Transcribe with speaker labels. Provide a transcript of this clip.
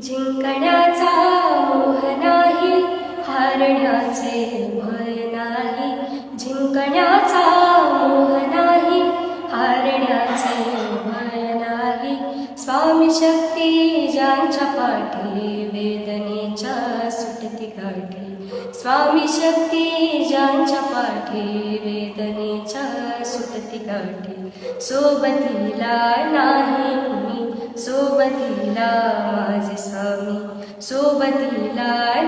Speaker 1: जिंकण्याचा मोह नाही, हारण्याचे भय नाही. जिंकण्याचा मोह नाही, हारण्याचे भय नाही. स्वामी शक्ती ज्यांच्या पाठी, वेदनेच्या सुटती गाठी. स्वामी शक्ती ज्यांच्या पाठी, वेदनेच्या सुटती गाठी. सोबतीला नाही मी, सोबतीला माझे स्वामी, सोबतीला